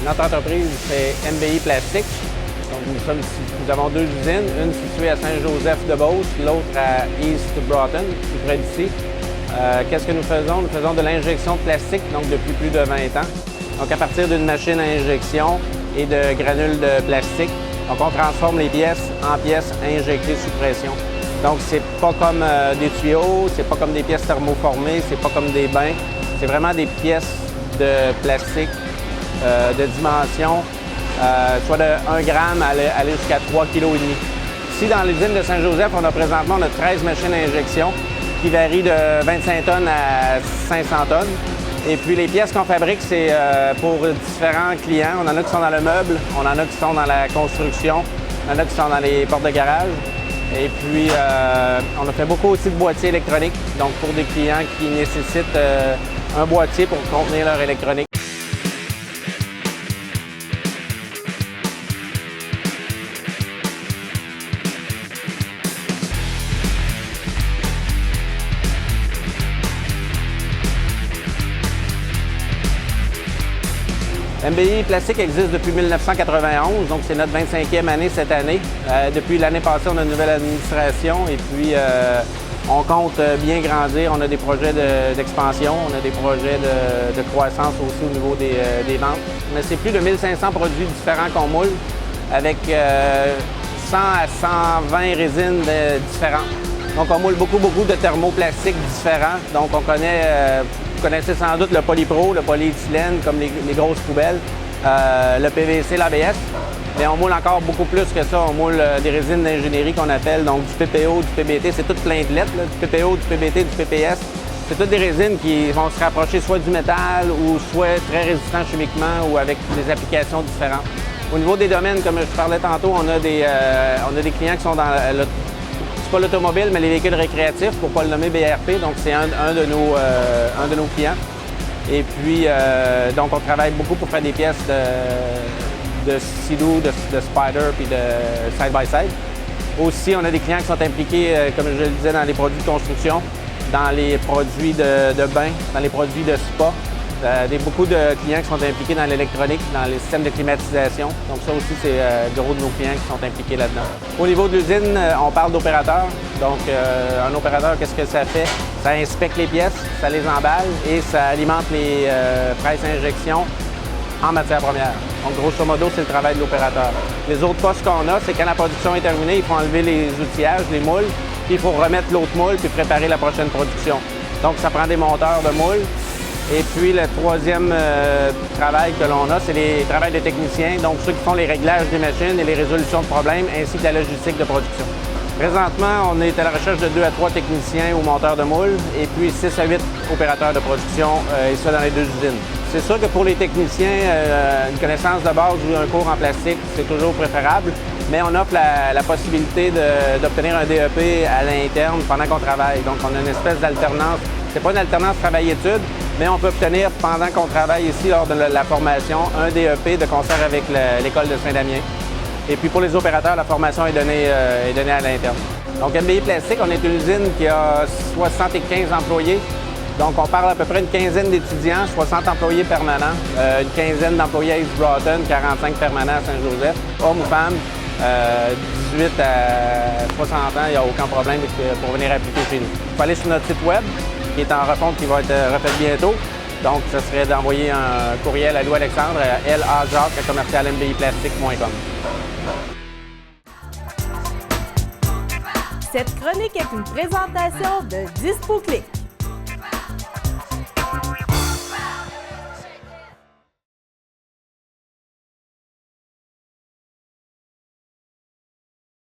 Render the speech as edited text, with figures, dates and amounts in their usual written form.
Notre entreprise, c'est MBI Plastique. Donc, nous avons deux usines, une située à Saint-Joseph-de-Beauce, l'autre à East Broughton, tout près d'ici. Qu'est-ce que nous faisons? Nous faisons de l'injection de plastique, donc depuis plus de 20 ans. Donc, à partir d'une machine à injection et de granules de plastique, donc on transforme les pièces en pièces injectées sous pression. Donc, c'est pas comme des tuyaux, c'est pas comme des pièces thermoformées, c'est pas comme des bains. C'est vraiment des pièces de plastique de dimension, soit de 1 gramme à aller jusqu'à 3,5 kg. Ici, dans l'usine de Saint-Joseph, on a présentement 13 machines à injection qui varient de 25 tonnes à 500 tonnes. Et puis, les pièces qu'on fabrique, c'est pour différents clients. On en a qui sont dans le meuble, on en a qui sont dans la construction, on en a qui sont dans les portes de garage. Et puis, on a fait beaucoup aussi de boîtiers électroniques, donc pour des clients qui nécessitent un boîtier pour contenir leur électronique. MBI Plastique existe depuis 1991, donc c'est notre 25e année cette année. Depuis l'année passée, on a une nouvelle administration et puis on compte bien grandir. On a des projets d'expansion, on a des projets de croissance aussi au niveau des ventes. Mais c'est plus de 1500 produits différents qu'on moule avec 100 à 120 résines différentes. Donc on moule beaucoup de thermoplastiques différents. Donc on connaît... Vous connaissez sans doute le polypro, le polyéthylène, comme les grosses poubelles, le PVC, l'ABS. Mais on moule encore beaucoup plus que ça. On moule des résines d'ingénierie qu'on appelle, donc du PPO, du PBT. C'est toutes plein de lettres, là, du PPO, du PBT, du PPS. C'est toutes des résines qui vont se rapprocher soit du métal ou soit très résistants chimiquement ou avec des applications différentes. Au niveau des domaines, comme je parlais tantôt, on a des clients qui sont dans pas l'automobile, mais les véhicules récréatifs, pour ne pas le nommer BRP. Donc, c'est un de nos clients. Et puis, donc, on travaille beaucoup pour faire des pièces de Sea-Doo, de Spider, puis de side-by-side. Aussi, on a des clients qui sont impliqués, comme je le disais, dans les produits de construction, dans les produits de bain, dans les produits de spa. Beaucoup de clients qui sont impliqués dans l'électronique, dans les systèmes de climatisation. Donc ça aussi, c'est gros de nos clients qui sont impliqués là-dedans. Au niveau de l'usine, on parle d'opérateur. Donc un opérateur, qu'est-ce que ça fait? Ça inspecte les pièces, ça les emballe et ça alimente les presses à injection en matière première. Donc grosso modo, c'est le travail de l'opérateur. Les autres postes qu'on a, c'est quand la production est terminée, il faut enlever les outillages, les moules, puis il faut remettre l'autre moule puis préparer la prochaine production. Donc ça prend des monteurs de moules. Et puis, le troisième travail que l'on a, c'est les travails de techniciens, donc ceux qui font les réglages des machines et les résolutions de problèmes, ainsi que la logistique de production. Présentement, on est à la recherche de 2 à 3 techniciens ou monteurs de moules et puis 6 à 8 opérateurs de production, et ça dans les deux usines. C'est sûr que pour les techniciens, une connaissance de base ou un cours en plastique, c'est toujours préférable, mais on offre la possibilité d'obtenir un DEP à l'interne pendant qu'on travaille. Donc, on a une espèce d'alternance. C'est pas une alternance travail-études, mais on peut obtenir, pendant qu'on travaille ici, lors de la formation, un DEP de concert avec l'école de Saint-Damien. Et puis pour les opérateurs, la formation est donnée à l'interne. Donc MBI Plastique, on est une usine qui a 75 employés. Donc on parle à peu près une quinzaine d'étudiants, 60 employés permanents, une quinzaine d'employés à East Broughton, 45 permanents à Saint-Joseph, hommes ou femmes, 18 à 60 ans, il n'y a aucun problème pour venir appliquer chez nous. Il faut aller sur notre site web, qui est en refonte, qui va être refait bientôt. Donc, ce serait d'envoyer un courriel à Louis Alexandre à lajacques@mbiplastique.com. Cette chronique est une présentation de DispoClick.